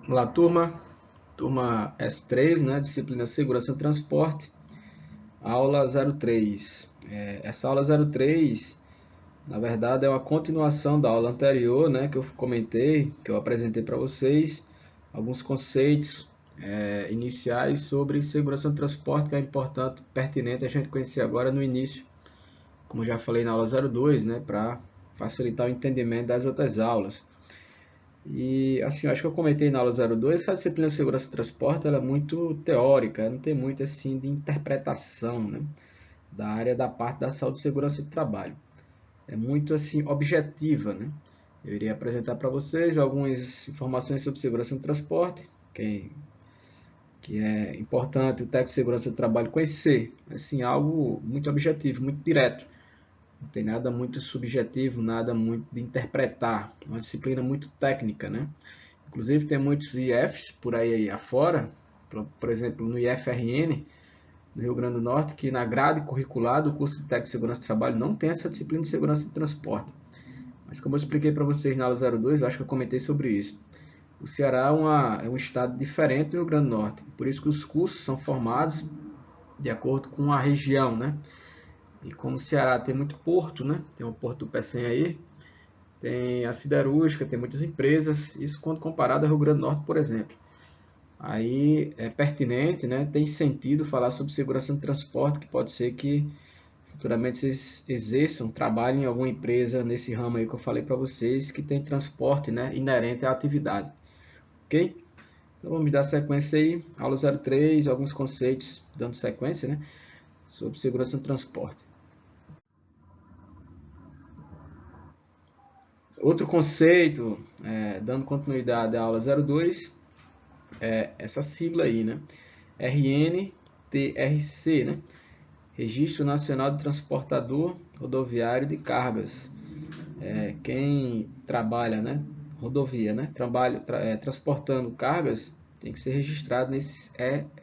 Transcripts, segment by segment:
Olá, turma S3, né, disciplina Segurança e Transporte, aula 03. Essa aula 03, na verdade, é uma continuação da aula anterior, né, que eu comentei, que eu apresentei para vocês, alguns conceitos iniciais sobre segurança do transporte, que é importante, pertinente a gente conhecer agora no início, como já falei na aula 02, né, para facilitar o entendimento das outras aulas. E assim, eu acho que eu comentei na aula 02, essa disciplina de segurança do transporte ela é muito teórica, não tem muito assim de interpretação, né, da área da parte da saúde e segurança do trabalho. É muito assim objetiva, né? Eu iria apresentar para vocês algumas informações sobre segurança do transporte, que é importante o técnico de segurança do trabalho conhecer, assim, algo muito objetivo, muito direto. Não tem nada muito subjetivo, nada muito de interpretar. Uma disciplina muito técnica, né? Inclusive tem muitos IFs por aí afora, por exemplo, no IFRN, no Rio Grande do Norte, que na grade curricular do curso de Técnico de Segurança do Trabalho não tem essa disciplina de segurança de transporte. Mas como eu expliquei para vocês na aula 02, eu acho que eu comentei sobre isso. O Ceará é um estado diferente do Rio Grande do Norte, por isso que os cursos são formados de acordo com a região, né? E como o Ceará tem muito porto, né? Tem o Porto do Pecém aí, tem a siderúrgica, tem muitas empresas, isso quando comparado ao Rio Grande do Norte, por exemplo. Aí é pertinente, né? Tem sentido falar sobre segurança no transporte, que pode ser que futuramente vocês exerçam, trabalhem em alguma empresa nesse ramo aí que eu falei para vocês, que tem transporte, né, inerente à atividade. Ok? Então vamos dar sequência aí, aula 03, alguns conceitos dando sequência, né, sobre segurança no transporte. Outro conceito, dando continuidade à aula 02, é essa sigla aí, né? RNTRC, né? Registro Nacional de Transportador Rodoviário de Cargas. Quem trabalha, né? Rodovia, né? Transportando cargas tem que ser registrado nesse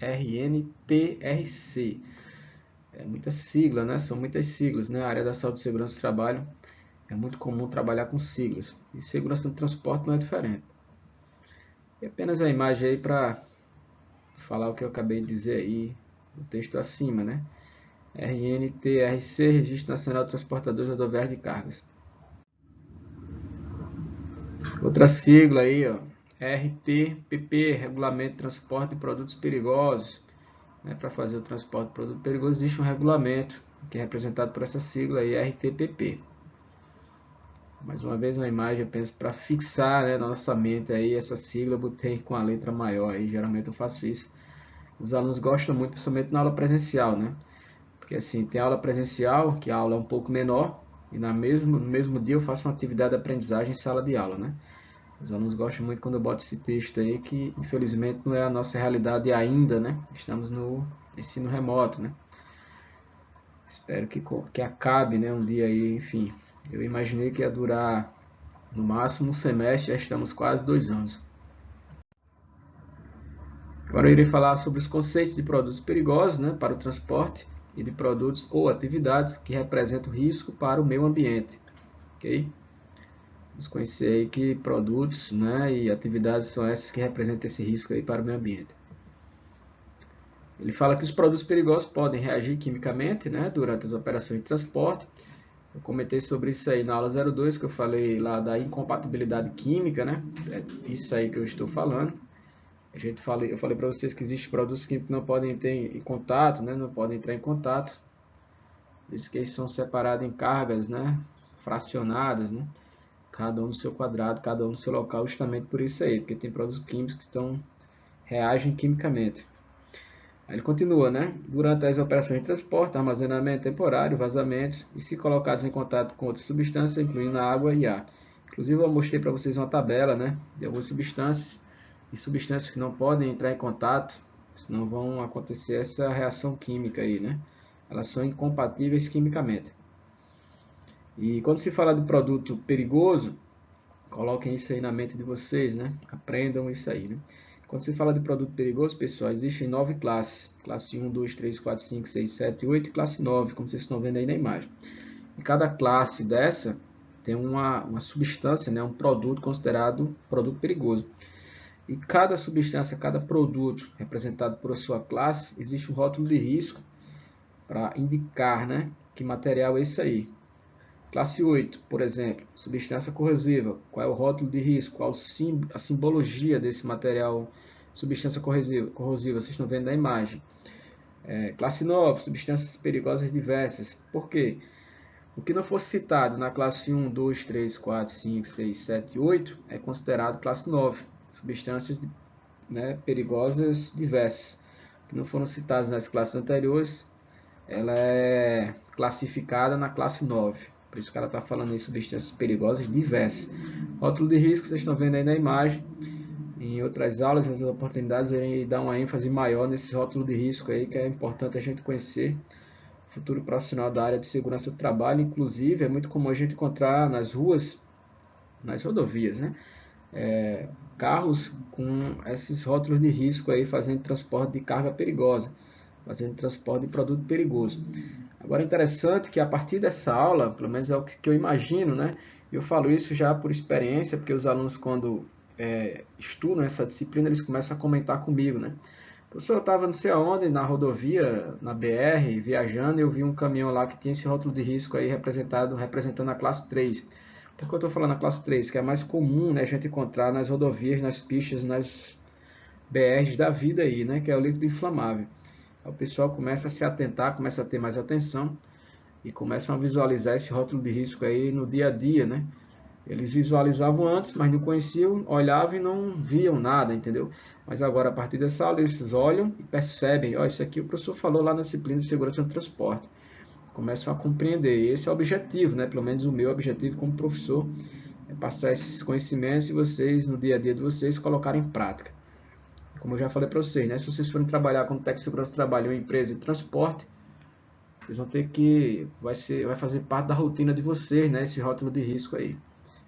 RNTRC. É muita sigla, né? São muitas siglas, né? A área da saúde e segurança do trabalho é muito comum trabalhar com siglas. E segurança do transporte não é diferente. E apenas a imagem aí para falar o que eu acabei de dizer aí, o texto acima, né? RNTRC, Registro Nacional de Transportadores Rodoviários de Cargas. Outra sigla aí, ó, RTPP, Regulamento de Transporte de Produtos Perigosos. Né, para fazer o transporte de produto perigoso existe um regulamento que é representado por essa sigla aí, RTPP. Mais uma vez uma imagem, eu penso, para fixar, né, na nossa mente aí essa sigla, eu botei com a letra maior aí, geralmente eu faço isso. Os alunos gostam muito, principalmente na aula presencial, né? Porque assim, tem aula presencial, que a aula é um pouco menor, e no mesmo dia eu faço uma atividade de aprendizagem em sala de aula, né? Os alunos gostam muito quando eu boto esse texto aí, que infelizmente não é a nossa realidade ainda, né? Estamos no ensino remoto, né? Espero que acabe, né? Um dia aí, enfim. Eu imaginei que ia durar no máximo um semestre, já estamos quase 2 anos. Agora eu irei falar sobre os conceitos de produtos perigosos, né, para o transporte e de produtos ou atividades que representam risco para o meio ambiente. Ok? Vamos conhecer aí que produtos, né, e atividades são essas que representam esse risco aí para o meio ambiente. Ele fala que os produtos perigosos podem reagir quimicamente, né, durante as operações de transporte. Eu comentei sobre isso aí na aula 02, que eu falei lá da incompatibilidade química, né? É isso aí que eu estou falando. Eu falei para vocês que existem produtos químicos que não podem ter em contato, né? Não podem entrar em contato. Por isso que eles são separados em cargas, né? Fracionadas, né? Cada um no seu quadrado, cada um no seu local, justamente por isso aí, porque tem produtos químicos que reagem quimicamente. Aí ele continua, né? Durante as operações de transporte, armazenamento temporário, vazamento, e se colocados em contato com outras substâncias, incluindo água e ar. Inclusive, eu mostrei para vocês uma tabela, né? De algumas substâncias e substâncias que não podem entrar em contato, senão vão acontecer essa reação química aí, né? Elas são incompatíveis quimicamente. E quando se fala de produto perigoso, coloquem isso aí na mente de vocês, né? Aprendam isso aí, né? Quando se fala de produto perigoso, pessoal, existem 9 classes. Classe 1, 2, 3, 4, 5, 6, 7, 8 e classe 9, como vocês estão vendo aí na imagem. Em cada classe dessa tem uma substância, né, um produto considerado produto perigoso. E cada substância, cada produto representado por sua classe, existe um rótulo de risco para indicar, né, que material é esse aí. Classe 8, por exemplo, substância corrosiva. Qual é o rótulo de risco? Qual a simbologia desse material, substância corrosiva? Vocês estão vendo na imagem. Classe 9, substâncias perigosas diversas. Por quê? O que não fosse citado na classe 1, 2, 3, 4, 5, 6, 7 e 8 é considerado classe 9, substâncias perigosas diversas. O que não foram citadas nas classes anteriores, ela é classificada na classe 9. Por isso que ela está falando em substâncias perigosas diversas. Rótulo de risco, vocês estão vendo aí na imagem. Em outras aulas, as oportunidades, eu irei dar uma ênfase maior nesse rótulo de risco aí, que é importante a gente conhecer. Futuro profissional da área de segurança do trabalho, inclusive, é muito comum a gente encontrar nas ruas, nas rodovias, né? Carros com esses rótulos de risco aí, fazendo transporte de carga perigosa, fazendo transporte de produto perigoso. Agora é interessante que a partir dessa aula, pelo menos é o que eu imagino, né? Eu falo isso já por experiência, porque os alunos quando estudam essa disciplina, eles começam a comentar comigo, né? Professor, eu estava não sei aonde, na rodovia, na BR, viajando, e eu vi um caminhão lá que tinha esse rótulo de risco aí representando a classe 3. Por que eu estou falando a classe 3? Que é mais comum, né, a gente encontrar nas rodovias, nas pistas, nas BRs da vida aí, né? Que é o líquido inflamável. Aí o pessoal começa a se atentar, começa a ter mais atenção e começam a visualizar esse rótulo de risco aí no dia a dia, né? Eles visualizavam antes, mas não conheciam, olhavam e não viam nada, entendeu? Mas agora, a partir dessa aula, eles olham e percebem, ó, isso aqui o professor falou lá na disciplina de segurança do transporte. Começam a compreender. E esse é o objetivo, né? Pelo menos o meu objetivo como professor é passar esses conhecimentos e vocês, no dia a dia de vocês, colocarem em prática. Como eu já falei para vocês, né? Se vocês forem trabalhar como técnico de segurança do trabalho em uma empresa de transporte, vocês vão ter que, vai fazer parte da rotina de vocês, né? Esse rótulo de risco aí.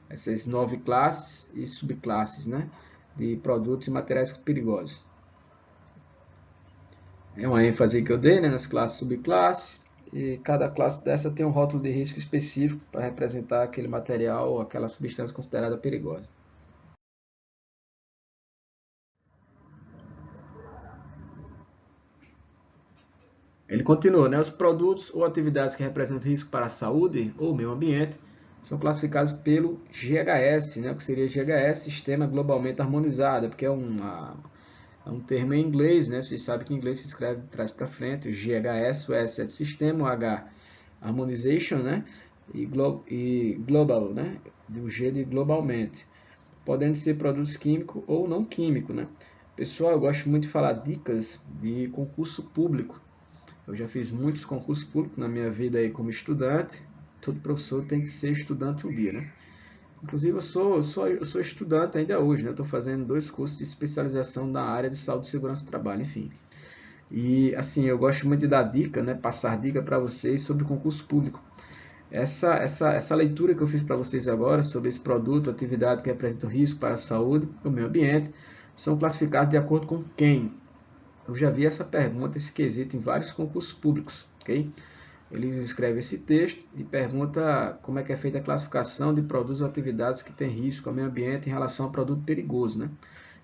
Essas 9 classes e subclasses, né, de produtos e materiais perigosos. É uma ênfase que eu dei, né, nas classes e subclasses, e cada classe dessa tem um rótulo de risco específico para representar aquele material ou aquela substância considerada perigosa. Ele continua, né? Os produtos ou atividades que representam risco para a saúde ou meio ambiente são classificados pelo GHS, né? O que seria GHS, Sistema Globalmente Harmonizado, porque é um termo em inglês, né? Vocês sabem que em inglês se escreve de trás para frente, o GHS, o S é de sistema, o H, Harmonization, né? E Global, né? O G de globalmente. Podendo ser produtos químicos ou não químicos, né? Pessoal, eu gosto muito de falar dicas de concurso público. Eu já fiz muitos concursos públicos na minha vida aí como estudante. Todo professor tem que ser estudante um dia, né? Inclusive, eu sou estudante ainda hoje, né? Estou fazendo 2 cursos de especialização na área de saúde e segurança do trabalho, enfim. E, assim, eu gosto muito de dar dica, né? Passar dica para vocês sobre concurso público. Essa leitura que eu fiz para vocês agora sobre esse produto, atividade que representa risco para a saúde e o meio ambiente, são classificados de acordo com quem? Eu já vi essa pergunta, esse quesito em vários concursos públicos, ok? Eles escrevem esse texto e perguntam como é que é feita a classificação de produtos ou atividades que têm risco ao meio ambiente em relação a produto perigoso, né?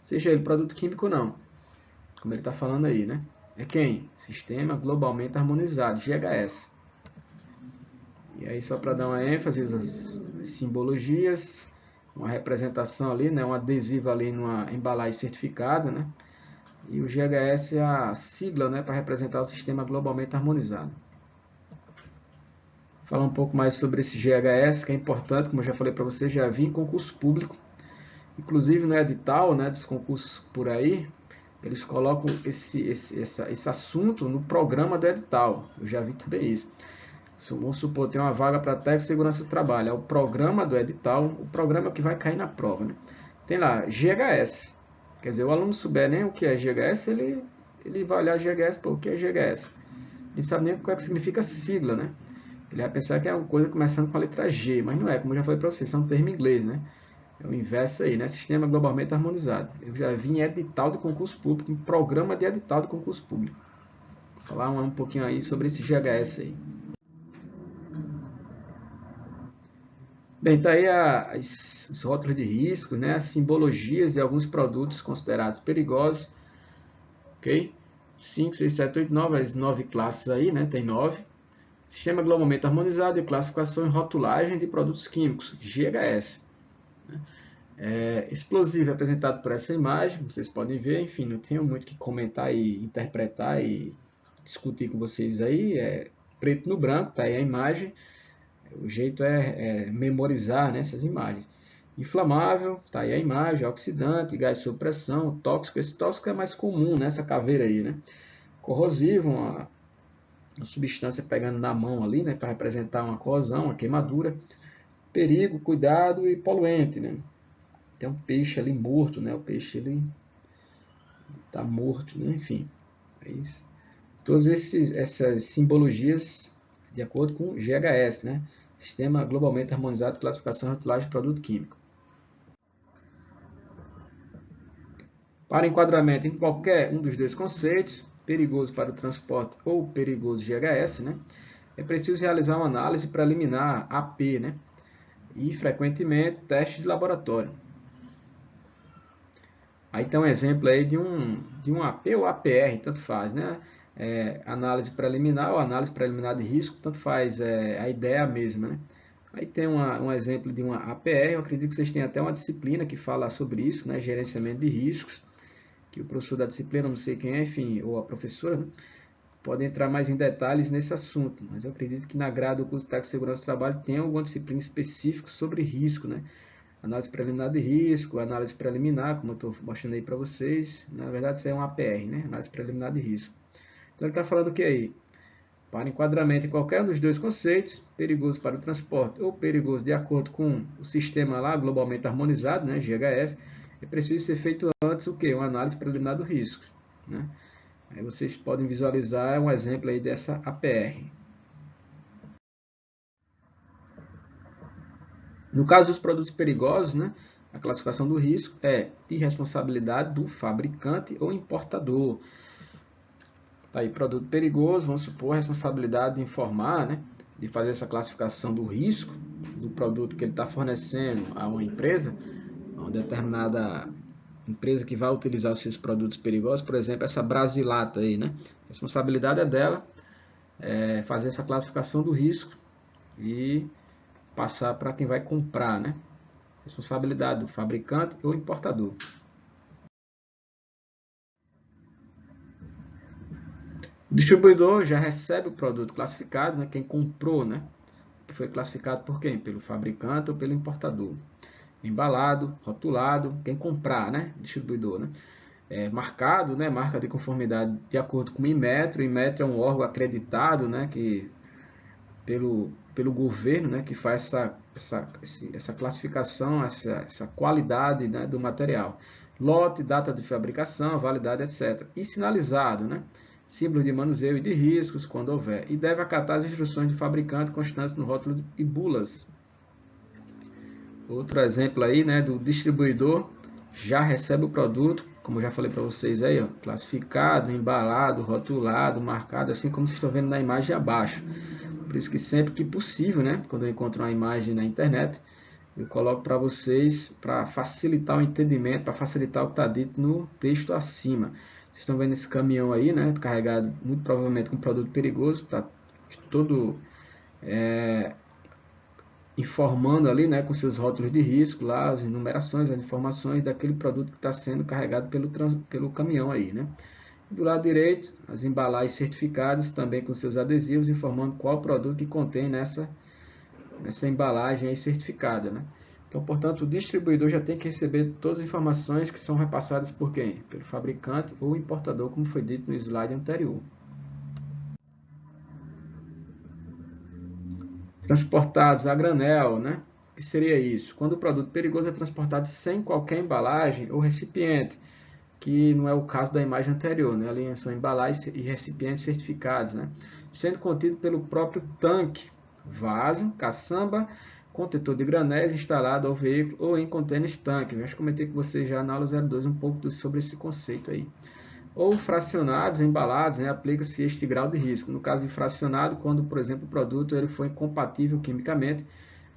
Seja ele produto químico ou não, como ele está falando aí, né? É quem? Sistema Globalmente Harmonizado, GHS. E aí, só para dar uma ênfase, as simbologias, uma representação ali, né? Um adesivo ali numa embalagem certificada, né? E o GHS é a sigla, né, para representar o Sistema Globalmente Harmonizado. Falar um pouco mais sobre esse GHS, que é importante, como eu já falei para vocês, já vi em concurso público, inclusive no edital, né, dos concursos por aí, eles colocam esse assunto no programa do edital. Eu já vi também isso. Vamos supor, tem uma vaga para técnico de segurança do trabalho, é o programa do edital, o programa que vai cair na prova, né? Tem lá, GHS. Quer dizer, o aluno souber nem o que é GHS, ele vai olhar GHS, pô, o que é GHS? Ele sabe nem o que significa sigla, né? Ele vai pensar que é uma coisa começando com a letra G, mas não é, como eu já falei para vocês, é um termo em inglês, né? É o inverso aí, né? Sistema Globalmente Harmonizado. Eu já vi em edital de concurso público, em programa de edital de concurso público. Vou falar um pouquinho aí sobre esse GHS aí. Bem, tá aí os rótulos de risco, né? As simbologias de alguns produtos considerados perigosos, ok? 5, 6, 7, 8, 9, as 9 classes aí, né? Tem 9. Sistema globalmente harmonizado de classificação e rotulagem de produtos químicos, GHS. Explosivo é apresentado por essa imagem, vocês podem ver, enfim, não tenho muito o que comentar e interpretar e discutir com vocês aí, é preto no branco, tá aí a imagem, o jeito é memorizar, né, essas imagens. Inflamável, tá aí a imagem, oxidante, gás sob pressão, tóxico, esse tóxico é mais comum nessa caveira aí, né. Corrosivo, uma substância pegando na mão ali, né, para representar uma corrosão, uma queimadura. Perigo, cuidado e poluente, né. Tem um peixe ali morto, né, o peixe ele está morto, né, enfim. É isso. Todas essas simbologias de acordo com o GHS, né? Sistema Globalmente Harmonizado de Classificação e Rotulagem de Produto Químico. Para enquadramento em qualquer um dos dois conceitos, perigoso para o transporte ou perigoso GHS, né? É preciso realizar uma análise preliminar, AP, né? E, frequentemente, teste de laboratório. Aí tem um exemplo aí de um AP ou APR, tanto faz, né? Análise preliminar ou análise preliminar de risco, tanto faz, a ideia é a mesma, né? Aí tem um exemplo de uma APR, eu acredito que vocês têm até uma disciplina que fala sobre isso, né? Gerenciamento de riscos, que o professor da disciplina, não sei quem é, enfim, ou a professora, né? Pode entrar mais em detalhes nesse assunto, mas eu acredito que na grade do curso de Técnico de Segurança do Trabalho tem alguma disciplina específica sobre risco, né? Análise preliminar de risco, análise preliminar, como eu estou mostrando aí para vocês. Na verdade, isso é um APR, né? Análise preliminar de risco. Então, ele está falando o que aí? Para enquadramento em qualquer um dos dois conceitos, perigoso para o transporte ou perigoso de acordo com o sistema lá globalmente harmonizado, né, GHS, é preciso ser feito antes o quê? Uma análise preliminar do risco, né? Aí vocês podem visualizar um exemplo aí dessa APR. No caso dos produtos perigosos, né, a classificação do risco é de responsabilidade do fabricante ou importador. Tá aí, produto perigoso, vamos supor a responsabilidade de informar, né, de fazer essa classificação do risco do produto que ele está fornecendo a uma empresa, a uma determinada empresa que vai utilizar os seus produtos perigosos, por exemplo, essa Brasilata aí, né? A responsabilidade é dela fazer essa classificação do risco e passar para quem vai comprar, né? Responsabilidade do fabricante ou importador. O distribuidor já recebe o produto classificado, né? Quem comprou, né? Que foi classificado por quem? Pelo fabricante ou pelo importador. Embalado, rotulado, quem comprar, né? Distribuidor, né? Marcado, né? Marca de conformidade de acordo com o Inmetro. O Inmetro é um órgão acreditado, né? Que pelo governo, né? Que faz essa classificação, essa qualidade, né? Do material. Lote, data de fabricação, validade, etc. E sinalizado, né? Símbolo de manuseio e de riscos, quando houver. E deve acatar as instruções do fabricante constantes no rótulo e bulas. Outro exemplo aí, né, do distribuidor já recebe o produto, como eu já falei para vocês aí, ó, classificado, embalado, rotulado, marcado, assim como vocês estão vendo na imagem abaixo. Por isso que sempre que possível, né, quando eu encontro uma imagem na internet, eu coloco para vocês, para facilitar o entendimento, para facilitar o que está dito no texto acima. Vocês estão vendo esse caminhão aí, né, carregado muito provavelmente com produto perigoso, está todo informando ali, né, com seus rótulos de risco, lá, as enumerações, as informações daquele produto que está sendo carregado pelo caminhão aí, né. Do lado direito, as embalagens certificadas, também com seus adesivos, informando qual produto que contém nessa embalagem aí certificada, né. Então, portanto, o distribuidor já tem que receber todas as informações que são repassadas por quem? Pelo fabricante ou importador, como foi dito no slide anterior. Transportados a granel, né? O que seria isso? Quando o produto perigoso é transportado sem qualquer embalagem ou recipiente, que não é o caso da imagem anterior, né? Ali são embalagens e recipientes certificados, né? Sendo contido pelo próprio tanque, vaso, caçamba, contentor de granéis instalado ao veículo ou em contêineres tanque. Eu já comentei com vocês já na aula 02 um pouco sobre esse conceito aí. Ou fracionados, embalados, né, aplica-se este grau de risco. No caso de fracionado, quando, por exemplo, o produto ele foi incompatível quimicamente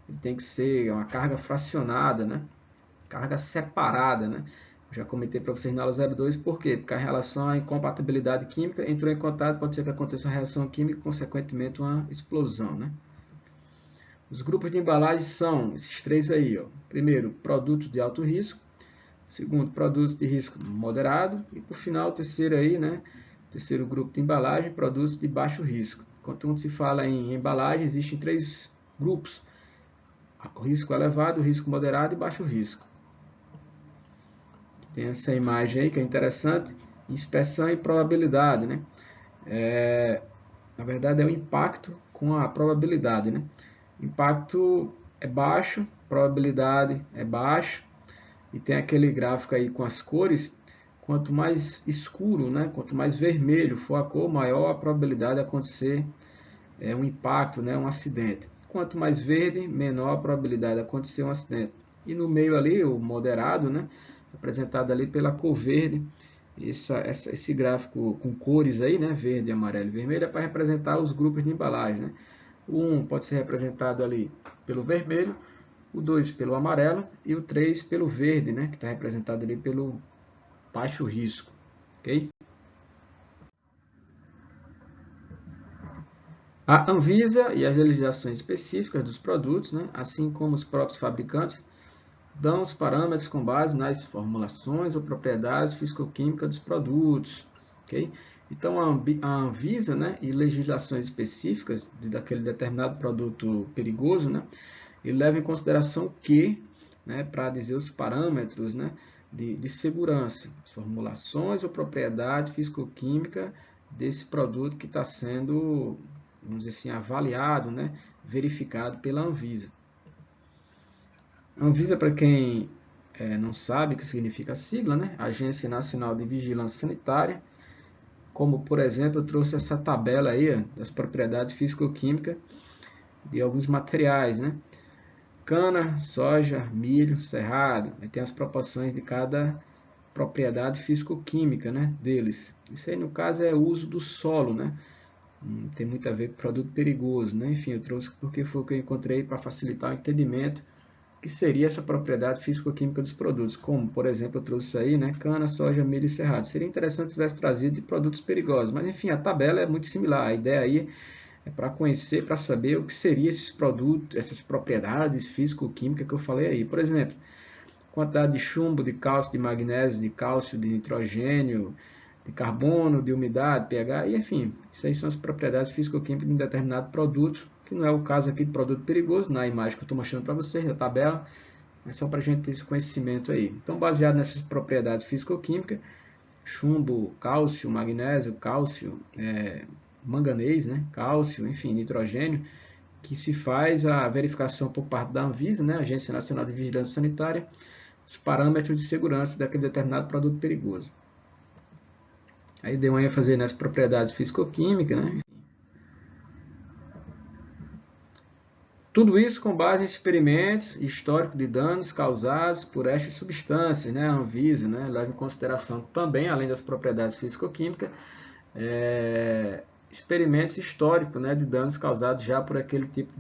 ele tem que ser uma carga fracionada, né? Carga separada, né? Já comentei para vocês na aula 02, por quê? Porque a relação à incompatibilidade química entrou em contato, pode ser que aconteça uma reação química e, consequentemente, uma explosão, né? Os grupos de embalagem são esses três aí, ó. Primeiro, produtos de alto risco. Segundo, produtos de risco moderado. E, por final, o terceiro aí, né? Terceiro grupo de embalagem, produtos de baixo risco. Quando se fala em embalagem, existem três grupos. O risco elevado, o risco moderado e baixo risco. Tem essa imagem aí que é interessante. Inspeção e probabilidade, né? Na verdade, é o impacto com a probabilidade, né? Impacto é baixo, probabilidade é baixa. E tem aquele gráfico aí com as cores. Quanto mais escuro, né? Quanto mais vermelho for a cor, maior a probabilidade de acontecer um impacto, né? Um acidente. Quanto mais verde, menor a probabilidade de acontecer um acidente. E no meio ali, o moderado, né? Representado ali pela cor verde. Esse gráfico com cores aí, né? Verde, amarelo e vermelho, é para representar os grupos de embalagem, né? O 1 pode ser representado ali pelo vermelho, o 2 pelo amarelo e o 3 pelo verde, né? Que está representado ali pelo baixo risco. Ok? A Anvisa e as legislações específicas dos produtos, né? Assim como os próprios fabricantes, dão os parâmetros com base nas formulações ou propriedades físico-químicas dos produtos. Okay? Então, a Anvisa, né, e legislações específicas daquele determinado produto perigoso, né, ele leva em consideração que, né, para dizer os parâmetros, né, de segurança, formulações ou propriedade físico-química desse produto que está sendo, vamos dizer assim, avaliado, né, verificado pela Anvisa. Anvisa, para quem não sabe o que significa a sigla, né? Agência Nacional de Vigilância Sanitária. Como, por exemplo, eu trouxe essa tabela aí das propriedades físico-químicas de alguns materiais, né? Cana, soja, milho, cerrado. Aí tem as proporções de cada propriedade físico-química, né, deles. Isso aí, no caso, é o uso do solo, né? Não tem muito a ver com produto perigoso, né? Enfim, eu trouxe porque foi o que eu encontrei para facilitar o entendimento que seria essa propriedade físico-química dos produtos, como, por exemplo, eu trouxe aí, né, cana, soja, milho e cerrado. Seria interessante se tivesse trazido de produtos perigosos, mas enfim, a tabela é muito similar. A ideia aí é para conhecer, para saber o que seriam esses produtos, essas propriedades físico-químicas que eu falei aí. Por exemplo, quantidade de chumbo, de cálcio, de magnésio, de cálcio, de nitrogênio, de carbono, de umidade, pH, e enfim, isso aí são as propriedades físico-químicas de um determinado produto, que não é o caso aqui de produto perigoso, na imagem que eu estou mostrando para vocês, na tabela, mas só para a gente ter esse conhecimento aí. Então, baseado nessas propriedades físico-químicas, chumbo, cálcio, magnésio, cálcio, manganês, né, cálcio, enfim, nitrogênio, que se faz a verificação por parte da Anvisa, né, Agência Nacional de Vigilância Sanitária, os parâmetros de segurança daquele determinado produto perigoso. Aí deu uma ênfase nas propriedades físico-químicas, né? Tudo isso com base em experimentos históricos de danos causados por estas substâncias, né? A Anvisa, né, leva em consideração também, além das propriedades físico-químicas, experimentos históricos, né, de danos causados já por aquele tipo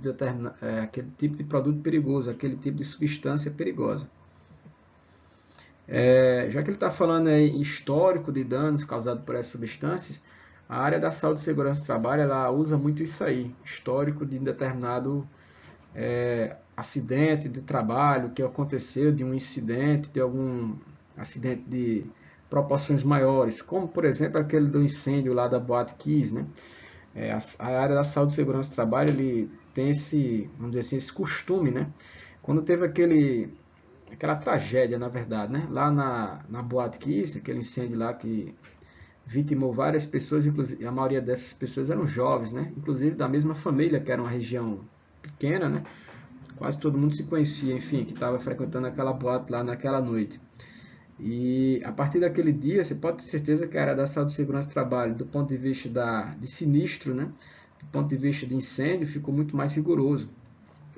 de produto perigoso, aquele tipo de substância perigosa. Já que ele está falando aí histórico de danos causados por essas substâncias, a área da saúde e segurança do trabalho ela usa muito isso aí, histórico de determinado acidente de trabalho que aconteceu, de um incidente, de algum acidente de proporções maiores, como por exemplo aquele do incêndio lá da Boate Kiss, né? A área da saúde e segurança do trabalho ele tem esse, vamos dizer assim, esse costume, né? Quando teve aquela tragédia, na verdade, né? Lá na Boate Kiss, aquele incêndio lá que vitimou várias pessoas, inclusive a maioria dessas pessoas eram jovens, né? Inclusive da mesma família, que era uma região pequena, né? Quase todo mundo se conhecia, enfim, que estava frequentando aquela boate lá naquela noite. E a partir daquele dia, você pode ter certeza que a área da saúde e segurança do trabalho, do ponto de vista de sinistro, né? Do ponto de vista de incêndio, ficou muito mais rigoroso.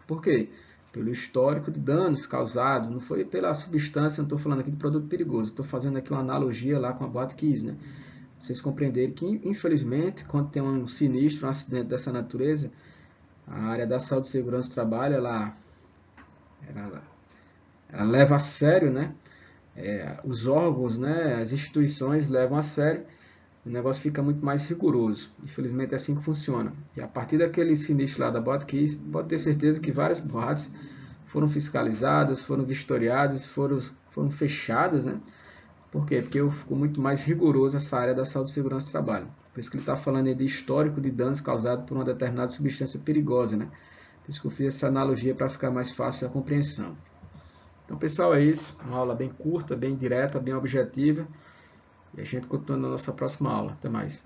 Por quê? Pelo histórico de danos causados, não foi pela substância, não estou falando aqui de produto perigoso, estou fazendo aqui uma analogia lá com a Boate Kiss, né? Vocês compreenderem que, infelizmente, quando tem um sinistro, um acidente dessa natureza, a área da saúde e segurança do trabalho, ela ela leva a sério, né? Os órgãos, né, as instituições levam a sério, o negócio fica muito mais rigoroso. Infelizmente é assim que funciona. E a partir daquele sinistro lá da Botkeys, pode ter certeza que várias boates foram fiscalizadas, foram vistoriadas, foram fechadas, né? Por quê? Porque ficou muito mais rigoroso essa área da saúde e segurança do trabalho. Por isso que ele está falando aí de histórico de danos causados por uma determinada substância perigosa, né? Por isso que eu fiz essa analogia para ficar mais fácil a compreensão. Então, pessoal, é isso. Uma aula bem curta, bem direta, bem objetiva. E a gente continua na nossa próxima aula. Até mais.